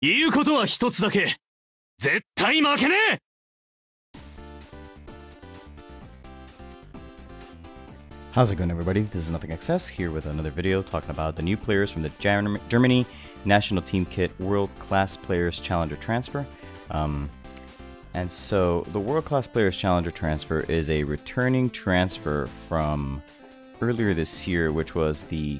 言うことは一つだけ。絶対負けねえ。 How's it going, everybody? This is Nothing XS here with another video talking about the new players from the Germany National Team Kit World Class Players Challenger Transfer. And so the World Class Players Challenger Transfer is a returning transfer from earlier this year, which was the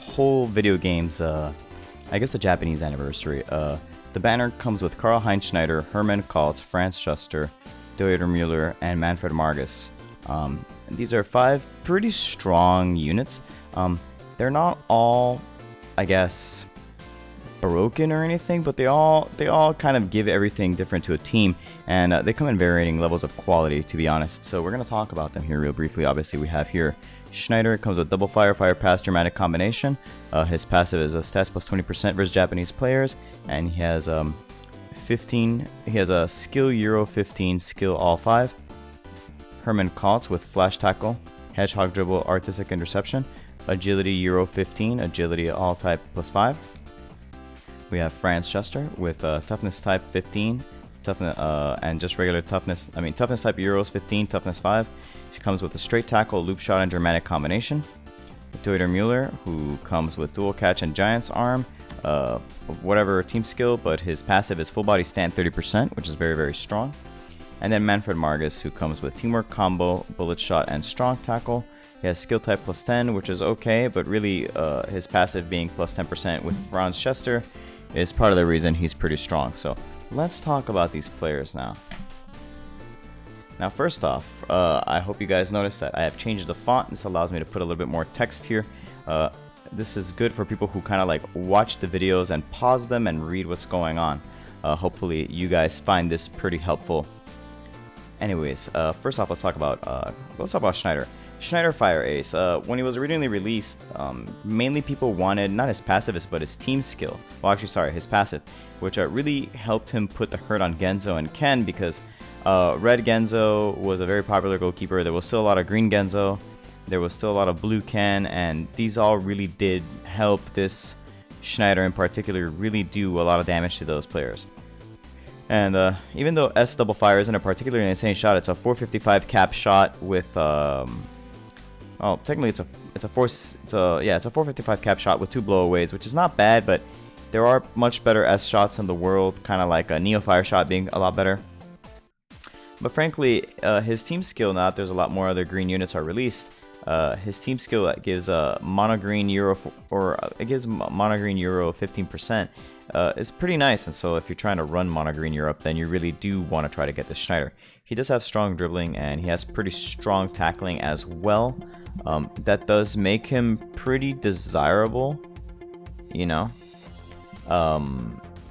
whole video game's, I guess the Japanese anniversary. The banner comes with Karl-Heinz Schneider, Hermann Kaltz, Franz Schuster, Dieter Müller, and Manfred Margus. These are 5 pretty strong units. They're not all, I guess, broken or anything, but they all kind of give everything different to a team, and they come in varying levels of quality, to be honest. So we're going to talk about them here real briefly. Obviously, we have here Schneider. Comes with double fire pass dramatic combination. His passive is a stats plus 20% versus Japanese players, and he has 15. He has a skill Euro 15, skill all 5. Hermann Kaltz with flash tackle, hedgehog dribble, artistic interception, agility Euro 15, agility all type plus 5. We have Franz Schuster with toughness type 15, toughness and just regular toughness. I mean toughness type Euros 15, toughness 5. She comes with a straight tackle, loop shot, and dramatic combination. Dieter Müller, who comes with dual catch and giant's arm, whatever team skill, but his passive is full body stand 30%, which is very strong. And then Manfred Margus, who comes with teamwork combo, bullet shot, and strong tackle. He has skill type plus 10, which is okay, but really his passive being plus 10% with Franz Schuster is part of the reason he's pretty strong. So let's talk about these players now. Now first off, I hope you guys noticed that I have changed the font. This allows me to put a little bit more text here. This is good for people who kind of like watch the videos and pause them and read what's going on. Hopefully you guys find this pretty helpful. Anyways, first off, let's talk about Schneider. Schneider Fire Ace. When he was originally released, mainly people wanted not his passive, but his team skill. Well, actually, sorry, his passive, which really helped him put the hurt on Genzo and Ken, because red Genzo was a very popular goalkeeper. There was still a lot of green Genzo. There was still a lot of blue Ken, and these all really did help this Schneider in particular really do a lot of damage to those players. And even though S double fire isn't a particularly insane shot, it's a 455 cap shot with well, technically it's a 455 cap shot with 2 blowaways, which is not bad, but there are much better S shots in the world, kind of like a Neo Fire shot being a lot better. But frankly, his team skill, now that there's a lot more other green units are released, his team skill that gives mono green Euro, or it gives mono green Euro 15%. Is pretty nice, and so if you're trying to run mono green Europe, then you really do want to try to get this Schneider. He does have strong dribbling, and he has pretty strong tackling as well. That does make him pretty desirable, you know,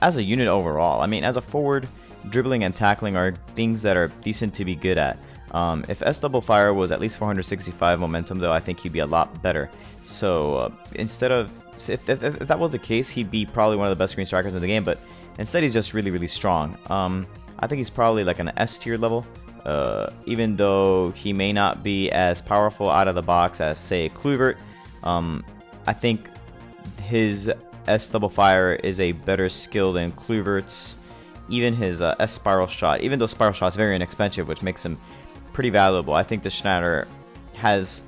as a unit overall. I mean, as a forward, dribbling and tackling are things that are decent to be good at. If S double fire was at least 465 momentum, though, I think he'd be a lot better. So instead of, if that was the case, he'd be probably one of the best green strikers in the game, but instead he's just really strong. I think he's probably like an S tier level, even though he may not be as powerful out of the box as, say, Kluivert. I think his S double fire is a better skill than Kluivert's. Even his S spiral shot, even though spiral shot is very inexpensive, which makes him pretty valuable. I think the Schneider has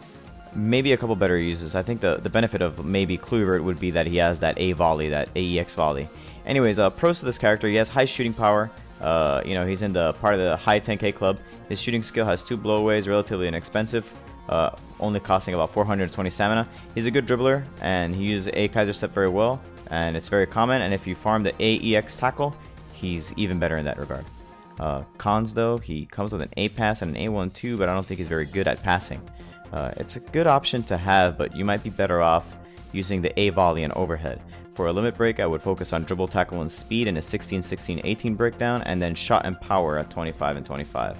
maybe a couple better uses. I think the benefit of maybe Kluivert would be that he has that A volley, that AEX volley. Anyways, pros to this character: he has high shooting power. You know, he's in the part of the high 10k club. His shooting skill has 2 blowaways, relatively inexpensive, only costing about 420 stamina. He's a good dribbler, and he uses A Kaiser step very well, and it's very common. And if you farm the AEX tackle, he's even better in that regard. Cons though, he comes with an A pass and an A1-2, but I don't think he's very good at passing. It's a good option to have, but you might be better off using the A volley and overhead. For a limit break, I would focus on dribble, tackle, and speed in a 16, 16, 18 breakdown, and then shot and power at 25 and 25.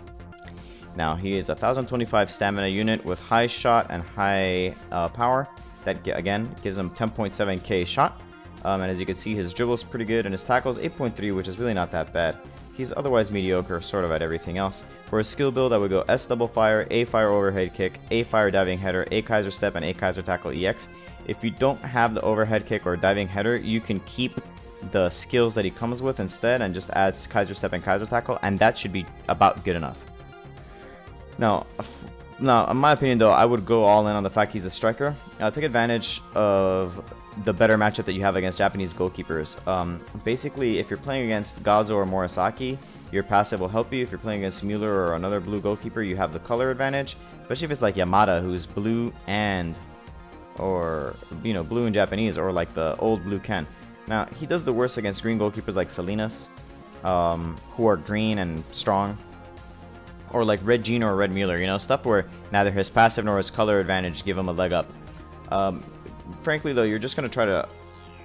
Now, he is a 1025 stamina unit with high shot and high power. That, again, gives him 10.7k shot. And as you can see, his dribble is pretty good, and his tackle is 8.3, which is really not that bad. He's otherwise mediocre sort of at everything else. For his skill build, I would go S double fire, A fire overhead kick, A fire diving header, A Kaiser step, and A Kaiser tackle EX. If you don't have the overhead kick or diving header, you can keep the skills that he comes with instead and just adds Kaiser Step and Kaiser Tackle, and that should be about good enough. Now, in my opinion though, I would go all in on the fact he's a striker. Take advantage of the better matchup that you have against Japanese goalkeepers. Basically, if you're playing against Gazo or Morisaki, your passive will help you. If you're playing against Mueller or another blue goalkeeper, you have the color advantage. Especially if it's like Yamada, who's blue and, or, you know, blue in Japanese, or like the old blue Ken. Now, he does the worst against green goalkeepers like Salinas, who are green and strong. Or like Red Gene or Red Mueller, you know, stuff where neither his passive nor his color advantage give him a leg up. Frankly though, you're just going to try to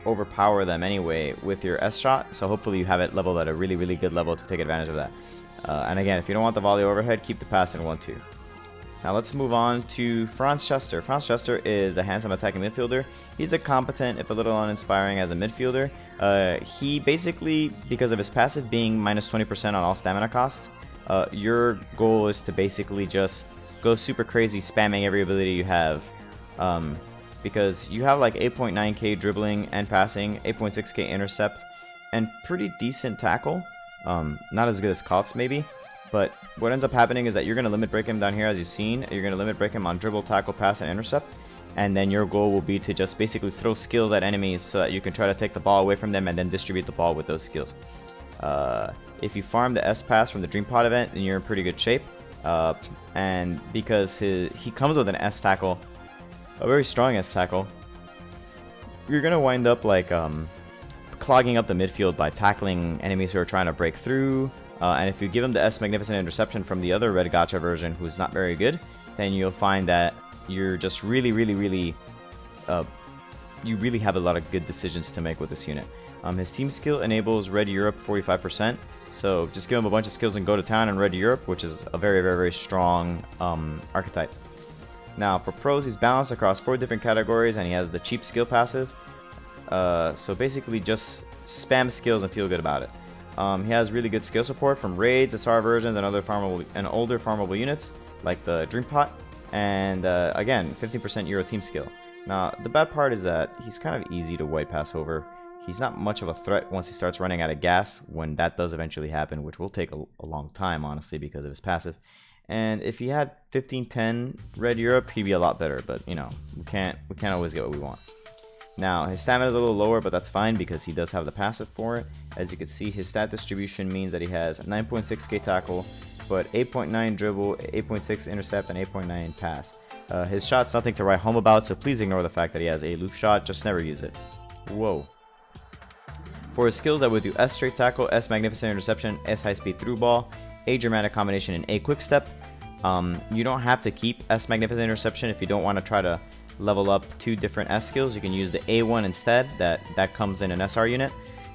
overpower them anyway with your S shot, so hopefully you have it leveled at a really, really good level to take advantage of that. And again, if you don't want the volley overhead, keep the pass in 1-2. Now let's move on to Franz Chester. Franz Chester is a handsome attacking midfielder. He's a competent, if a little uninspiring, as a midfielder. He basically, because of his passive being minus 20% on all stamina costs, your goal is to basically just go super crazy, spamming every ability you have. Because you have like 8.9k dribbling and passing, 8.6k intercept, and pretty decent tackle. Not as good as Kots maybe, but what ends up happening is that you're going to limit break him down here, as you've seen. You're going to limit break him on dribble, tackle, pass, and intercept. And then your goal will be to just basically throw skills at enemies so that you can try to take the ball away from them and then distribute the ball with those skills. If you farm the S pass from the Dream Pod event, then you're in pretty good shape. And because he comes with an S tackle, a very strong S tackle, you're going to wind up like clogging up the midfield by tackling enemies who are trying to break through. And if you give him the S Magnificent Interception from the other Red Gacha version, who's not very good, then you'll find that you're just really have a lot of good decisions to make with this unit. His team skill enables Red Europe 45%, so just give him a bunch of skills and go to town in Red Europe, which is a very strong archetype. Now for pros, he's balanced across 4 different categories and he has the cheap skill passive, so basically just spam skills and feel good about it. He has really good skill support from raids, SR versions, and other farmable and older farmable units like the Dream Pot, and again 15% Euro team skill. Now the bad part is that he's kind of easy to white pass over. He's not much of a threat once he starts running out of gas, when that does eventually happen, which will take a long time honestly because of his passive. And if he had 15-10 Red Europe, he'd be a lot better, but you know, we can't always get what we want. Now his stamina is a little lower, but that's fine because he does have the passive for it. As you can see, his stat distribution means that he has 9.6k tackle, but 8.9 dribble, 8.6 intercept, and 8.9 pass. His shot's nothing to write home about, so please ignore the fact that he has a loop shot, just never use it. Whoa. For his skills, I would do S straight tackle, S magnificent interception, S high speed through ball, A dramatic combination, and A quick step. You don't have to keep S magnificent interception if you don't want to try to level up 2 different S skills. You can use the A1 instead, that comes in an SR unit.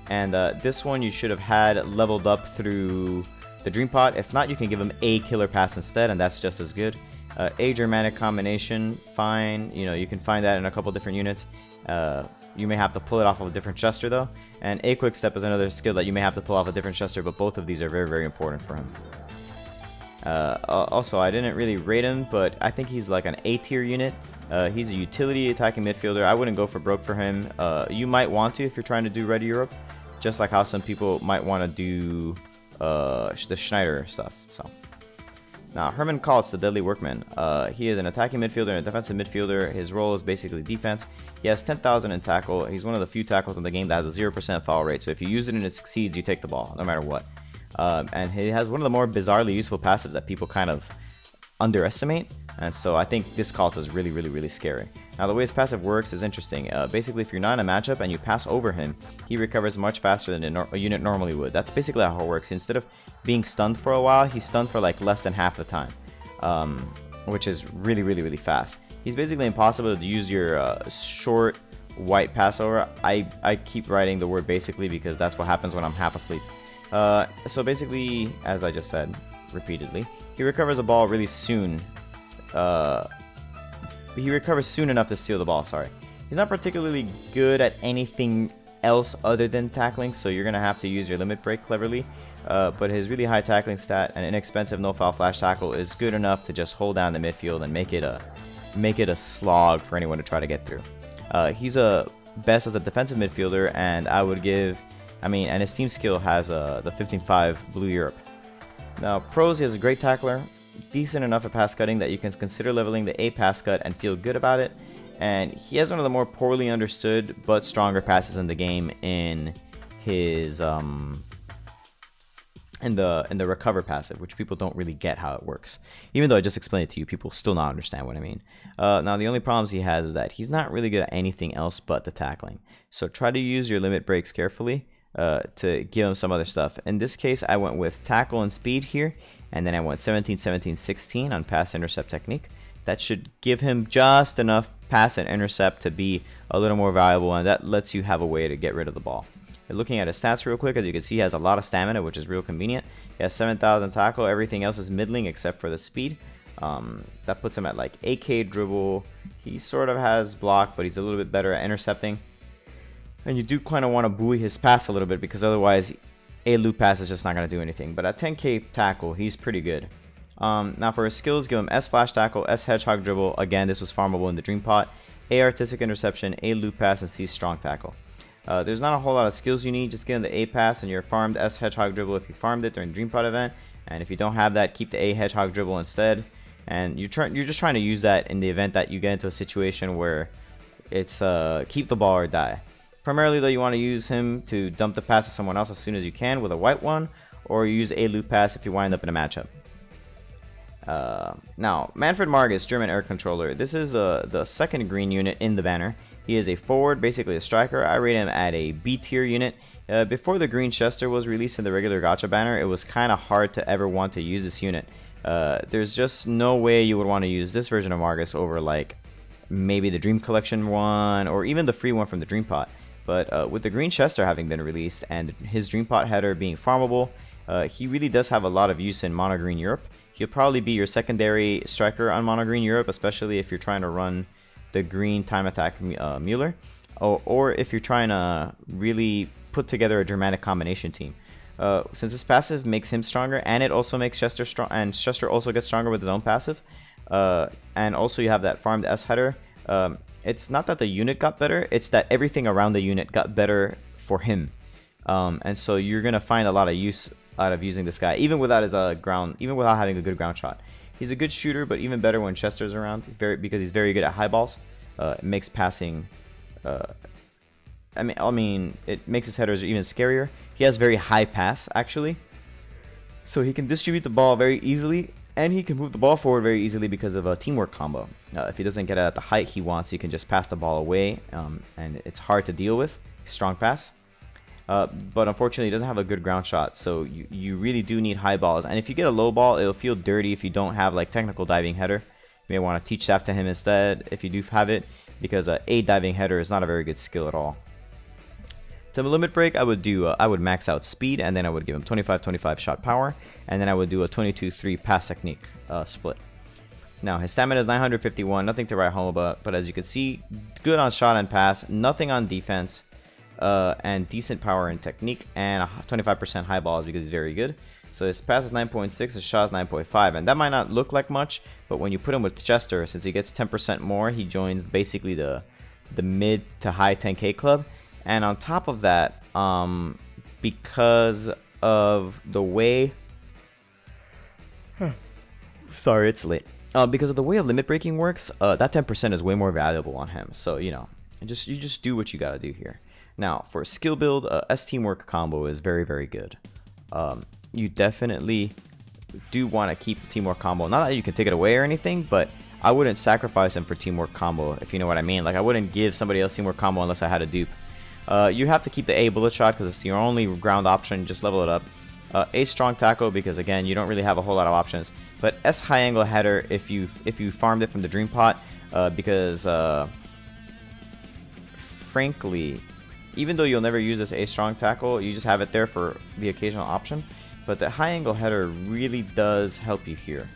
And this one you should have had leveled up through the Dream Pot. If not, you can give him A killer pass instead, and that's just as good. A Germanic combination, fine. You know, you can find that in a couple different units. You may have to pull it off of a different Chester though. And A quick step is another skill that you may have to pull off a different Chester, but both of these are very important for him. Also, I didn't really rate him, but I think he's like an A tier unit. He's a utility attacking midfielder. I wouldn't go for broke for him. You might want to if you're trying to do Red Europe, just like how some people might want to do the Schneider stuff. So now Herman Kaltz, the Deadly Workman. He is an attacking midfielder and a defensive midfielder. His role is basically defense. He has 10,000 in tackle. He's one of the few tackles in the game that has a 0% foul rate. So if you use it and it succeeds, you take the ball, no matter what. And he has one of the more bizarrely useful passives that people kind of underestimate. And so I think this Kaltz is really scary. Now the way his passive works is interesting. Basically, if you're not in a matchup and you pass over him, he recovers much faster than a unit normally would. That's basically how it works. Instead of being stunned for a while, he's stunned for like less than half the time, which is really fast. He's basically impossible to use your short white pass over. I keep writing the word basically because that's what happens when I'm half asleep. So basically, as I just said repeatedly, he recovers a ball really soon. He recovers soon enough to steal the ball, sorry. He's not particularly good at anything else other than tackling, so you're going to have to use your limit break cleverly. But his really high tackling stat and inexpensive no-foul flash tackle is good enough to just hold down the midfield and make it a slog for anyone to try to get through. He's a best as a defensive midfielder, and I would give, and his team skill has the 15-5 Blue Europe. Now, pros, he has a great tackler, decent enough at pass cutting that you can consider leveling the A pass cut and feel good about it. And he has one of the more poorly understood but stronger passes in the game in his in the recover passive, which people don't really get how it works. Even though I just explained it to you, people still not understand what I mean. Now, the only problems he has is that he's not really good at anything else but the tackling. So try to use your limit breaks carefully to give him some other stuff. In this case, I went with tackle and speed here, and then I went 17, 17, 16 on pass intercept technique. That should give him just enough pass and intercept to be a little more valuable, and that lets you have a way to get rid of the ball. Looking at his stats real quick, as you can see, he has a lot of stamina, which is real convenient. He has 7,000 tackle. Everything else is middling except for the speed. That puts him at like 8k dribble. He sort of has block, but he's a little bit better at intercepting. And you do kind of want to buoy his pass a little bit, because otherwise a loop pass is just not going to do anything. But at 10k tackle, he's pretty good. Now for his skills, give him S flash tackle, S hedgehog dribble. Again, this was farmable in the dream pot. A artistic interception, A loop pass, and C strong tackle. There's not a whole lot of skills you need. Just give him the A pass and your farmed S hedgehog dribble if you farmed it during dream pot event. And if you don't have that, keep the A hedgehog dribble instead. And you're just trying to use that in the event that you get into a situation where it's keep the ball or die. Primarily though, you want to use him to dump the pass to someone else as soon as you can with a white one, or use A loop pass if you wind up in a matchup. Now, Manfred Margus, German air controller. This is the second green unit in the banner. He is a forward, basically a striker. I rate him at a B tier unit. Before the green Chester was released in the regular Gacha banner, it was kind of hard to ever want to use this unit. There's just no way you would want to use this version of Margus over like maybe the Dream Collection one, or even the free one from the Dream Pot. But with the green Chester having been released and his Dream Pot header being farmable, he really does have a lot of use in Mono Green Europe. He'll probably be your secondary striker on Mono Green Europe, especially if you're trying to run the green time attack Mueller, or if you're trying to really put together a dramatic combination team. Since this passive makes him stronger, and it also makes Chester strong, and Chester also gets stronger with his own passive, and also you have that farmed S header. It's not that the unit got better, it's that everything around the unit got better for him, and so you're gonna find a lot of use out of using this guy, even without his even without having a good ground shot. He's a good shooter, but even better when Chester's around, because he's very good at high balls. It makes passing, it makes his headers even scarier. He has very high pass, actually, so he can distribute the ball very easily, and he can move the ball forward very easily because of a teamwork combo. If he doesn't get it at the height he wants, he can just pass the ball away, and it's hard to deal with. Strong pass. But unfortunately, he doesn't have a good ground shot, so you really do need high balls. And if you get a low ball, it'll feel dirty if you don't have like technical diving header. You may want to teach that to him instead if you do have it, because a diving header is not a very good skill at all. To limit break, I would max out speed, and then I would give him 25-25 shot power, and then I would do a 22-3 pass technique split. Now his stamina is 951, nothing to write home about, but as you can see, good on shot and pass, nothing on defense. And decent power and technique, and 25% high balls because he's very good. So his pass is 9.6, his shot is 9.5, and that might not look like much, but when you put him with Chester, since he gets 10% more, he joins basically the mid to high 10k club. And on top of that, because of the way sorry, it's late. Because of the way of limit breaking works, that 10% is way more valuable on him. So you just do what you gotta do here. Now, for skill build, S teamwork combo is very, very good. You definitely do want to keep teamwork combo. Not that you can take it away or anything, but I wouldn't sacrifice him for teamwork combo, if you know what I mean. Like, I wouldn't give somebody else teamwork combo unless I had a dupe. You have to keep the A bullet shot because it's your only ground option. Just level it up. A strong tackle because, again, you don't really have a whole lot of options. But S high angle header if you farmed it from the dream pot, because frankly, even though you'll never use this A strong tackle, you just have it there for the occasional option. But the high angle header really does help you here.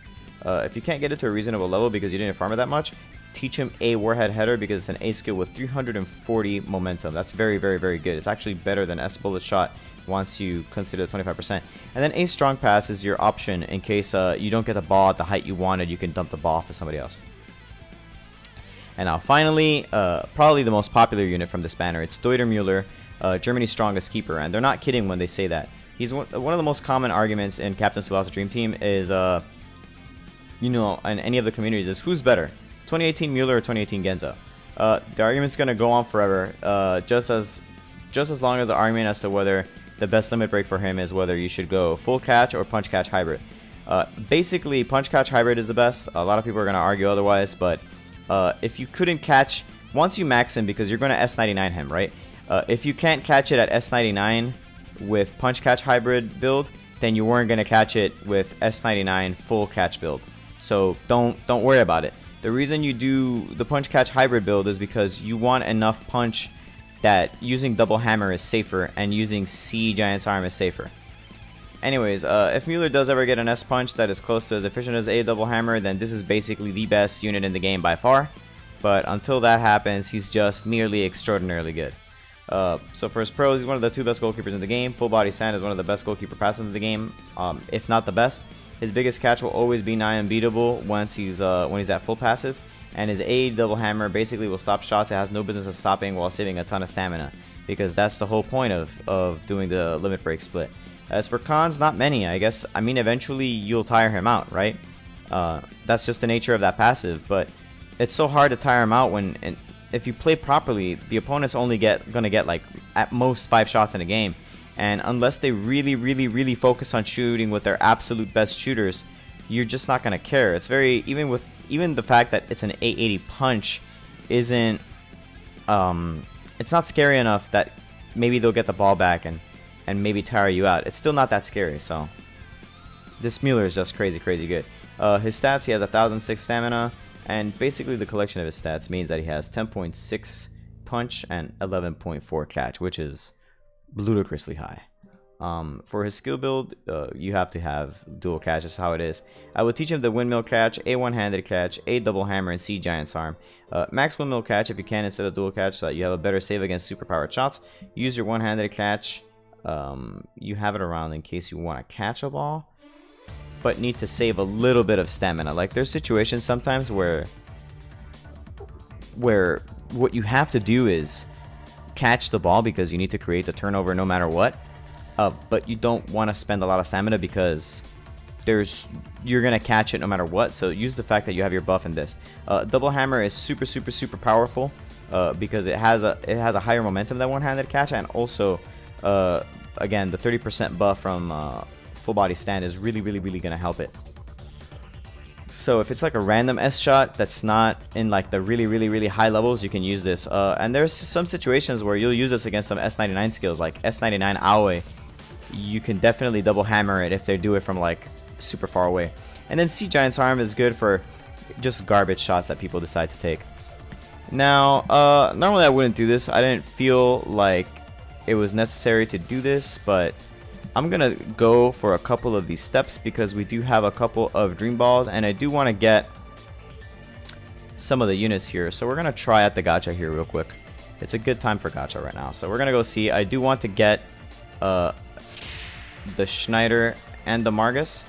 If you can't get it to a reasonable level because you didn't farm it that much, teach him A warhead header because it's an A skill with 340 momentum. That's very, very, very good. It's actually better than S bullet shot once you consider the 25%. And then A strong pass is your option in case you don't get the ball at the height you wanted. You can dump the ball off to somebody else. And now finally, probably the most popular unit from this banner, it's Deuter, Germany's strongest keeper. And they're not kidding when they say that. He's one of the most common arguments in Captain Tsubasa Dream Team is, you know, in any of the communities is who's better, 2018 Mueller or 2018 Genzo. The argument's gonna go on forever, just as long as the argument as to whether the best limit break for him is whether you should go full catch or punch catch hybrid. Basically, punch catch hybrid is the best. A lot of people are gonna argue otherwise, but if you couldn't catch once you max him, because you're gonna S99 him, right? If you can't catch it at S99 with punch catch hybrid build, then you weren't gonna catch it with S99 full catch build. So don't worry about it. The reason you do the punch catch hybrid build is because you want enough punch that using double hammer is safer and using C Giant's Arm is safer. Anyways, if Mueller does ever get an S punch that is close to as efficient as A double hammer, then this is basically the best unit in the game by far. But until that happens, he's just merely extraordinarily good. So for his pros, he's one of the 2 best goalkeepers in the game. Full body stand is one of the best goalkeeper passes in the game, if not the best. His biggest catch will always be nigh unbeatable once he's at full passive, and his A double hammer basically will stop shots it has no business of stopping while saving a ton of stamina, because that's the whole point of doing the limit break split. As for cons, not many, I guess. I mean, eventually you'll tire him out, right? That's just the nature of that passive, but it's so hard to tire him out when. If you play properly, the opponent's only gonna get like at most 5 shots in a game, and unless they really focus on shooting with their absolute best shooters, you're just not gonna care. It's very even the fact that it's an 880 punch isn't it's not scary enough that maybe they'll get the ball back and maybe tire you out. It's still not that scary. So this Mueller is just crazy good. His stats, he has 1006 stamina. And basically the collection of his stats means that he has 10.6 punch and 11.4 catch, which is ludicrously high. For his skill build, you have to have dual catch. That's how it is. I would teach him the windmill catch, A one-handed catch, A double hammer, and C giant's arm. Max windmill catch if you can instead of dual catch, so that you have a better save against superpowered shots. Use your one-handed catch. You have it around in case you want to catch a ball, but need to save a little bit of stamina. Like, there's situations sometimes where what you have to do is catch the ball because you need to create the turnover no matter what, but you don't want to spend a lot of stamina because you're gonna catch it no matter what. So use the fact that you have your buff in this. Double hammer is super powerful because it has a higher momentum than one-handed catch, and also again, the 30% buff from full body stand is really gonna help it. So if it's like a random S shot that's not in like the really high levels, you can use this. And there's some situations where you'll use this against some S99 skills, like S99 Aue. You can definitely double hammer it if they do it from like super far away. And then C Giant's Arm is good for just garbage shots that people decide to take. Now, normally I wouldn't do this. I didn't feel like it was necessary to do this, but I'm gonna go for a couple of these steps because we do have a couple of dream balls, and I do want to get some of the units here. So we're gonna try out the gacha here real quick. It's a good time for gacha right now. So we're gonna go see. I do want to get the Schneider and the Margus.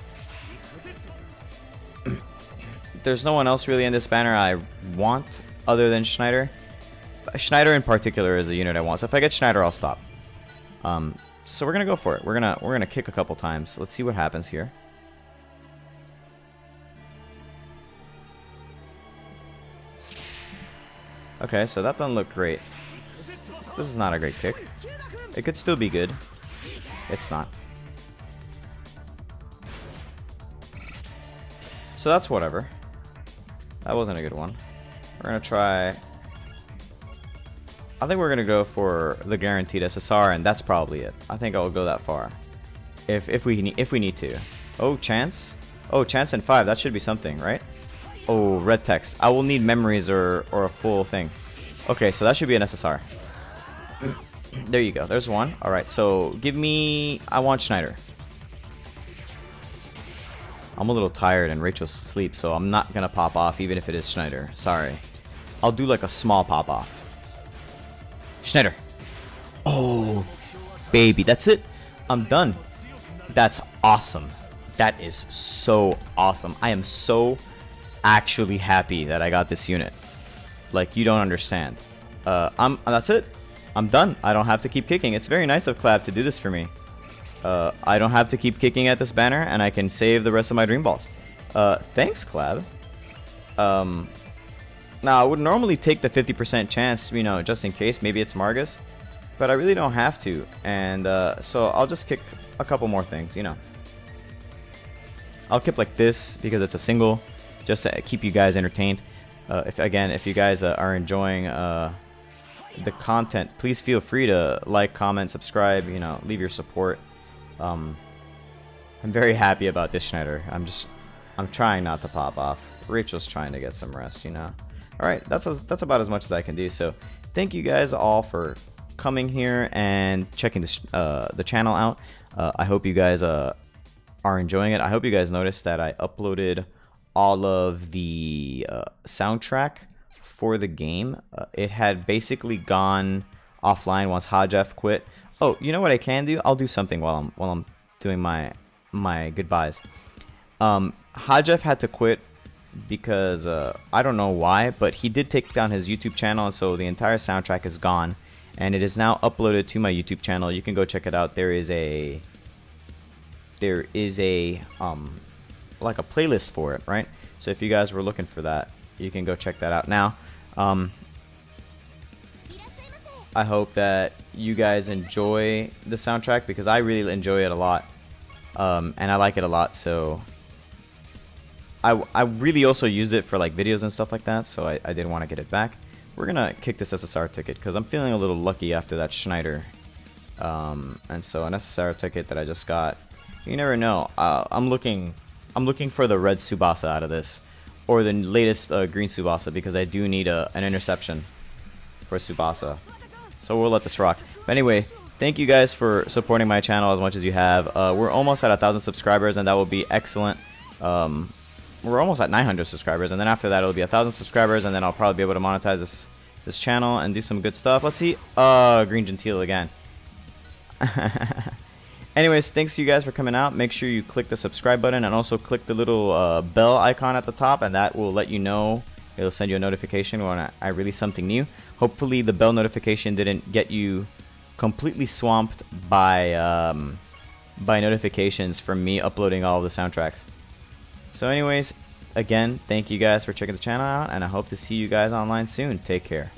There's no one else really in this banner I want other than Schneider. Schneider in particular is a unit I want. So if I get Schneider, I'll stop. So we're gonna go for it. We're gonna kick a couple times. Let's see what happens here. Okay, so that doesn't look great. This is not a great kick. It could still be good. It's not. So that's whatever. That wasn't a good one. We're gonna try. I think we're gonna go for the guaranteed SSR, and that's probably it. I think I'll go that far, if we need to. Oh, chance. Oh, chance and 5. That should be something, right? Oh, red text. I will need memories or a full thing. Okay, so that should be an SSR. There you go. There's one. All right. So give me. I want Schneider. I'm a little tired and Rachel's asleep, so I'm not gonna pop off even if it is Schneider. Sorry. I'll do like a small pop off. Schneider. Oh, baby. That's it. I'm done. That's awesome. That is so awesome. I am so actually happy that I got this unit. Like, you don't understand. That's it. I'm done. I don't have to keep kicking. It's very nice of Clab to do this for me. I don't have to keep kicking at this banner, and I can save the rest of my dream balls. Thanks, Clab. Now, I would normally take the 50% chance, you know, just in case. Maybe it's Margus. But I really don't have to. And so I'll just kick a couple more things, you know. I'll keep like this because it's a single, just to keep you guys entertained. If you guys are enjoying the content, please feel free to like, comment, subscribe, you know, leave your support. I'm very happy about this Schneider. I'm trying not to pop off. Rachel's trying to get some rest, you know. Alright, that's about as much as I can do. So thank you guys all for coming here and checking the channel out. I hope you guys are enjoying it. I hope you guys noticed that I uploaded all of the soundtrack for the game. It had basically gone offline once Hajef quit. Oh, you know what I can do? I'll do something while I'm doing my goodbyes. Hajef had to quit because I don't know why, but he did take down his YouTube channel, and so the entire soundtrack is gone, and it is now uploaded to my YouTube channel. You can go check it out. There is a like a playlist for it, right? So if you guys were looking for that, you can go check that out now. I hope that you guys enjoy the soundtrack because I really enjoy it a lot, and I like it a lot. So I really also used it for like videos and stuff like that, so I did want to get it back. We're gonna kick this SSR ticket because I'm feeling a little lucky after that Schneider, and so an SSR ticket that I just got. You never know. I'm looking for the red Tsubasa out of this, or the latest green Tsubasa, because I do need an interception for Tsubasa. So we'll let this rock. But anyway, thank you guys for supporting my channel as much as you have. We're almost at 1,000 subscribers, and that will be excellent. We're almost at 900 subscribers, and then after that it'll be 1,000 subscribers, and then I'll probably be able to monetize this channel and do some good stuff. Let's see. Green Gentile again. Anyways, thanks to you guys for coming out. Make sure you click the subscribe button and also click the little bell icon at the top, and that will let you know. It'll send you a notification when I release something new. Hopefully the bell notification didn't get you completely swamped by notifications from me uploading all of the soundtracks. So anyways, again, thank you guys for checking the channel out, and I hope to see you guys online soon. Take care.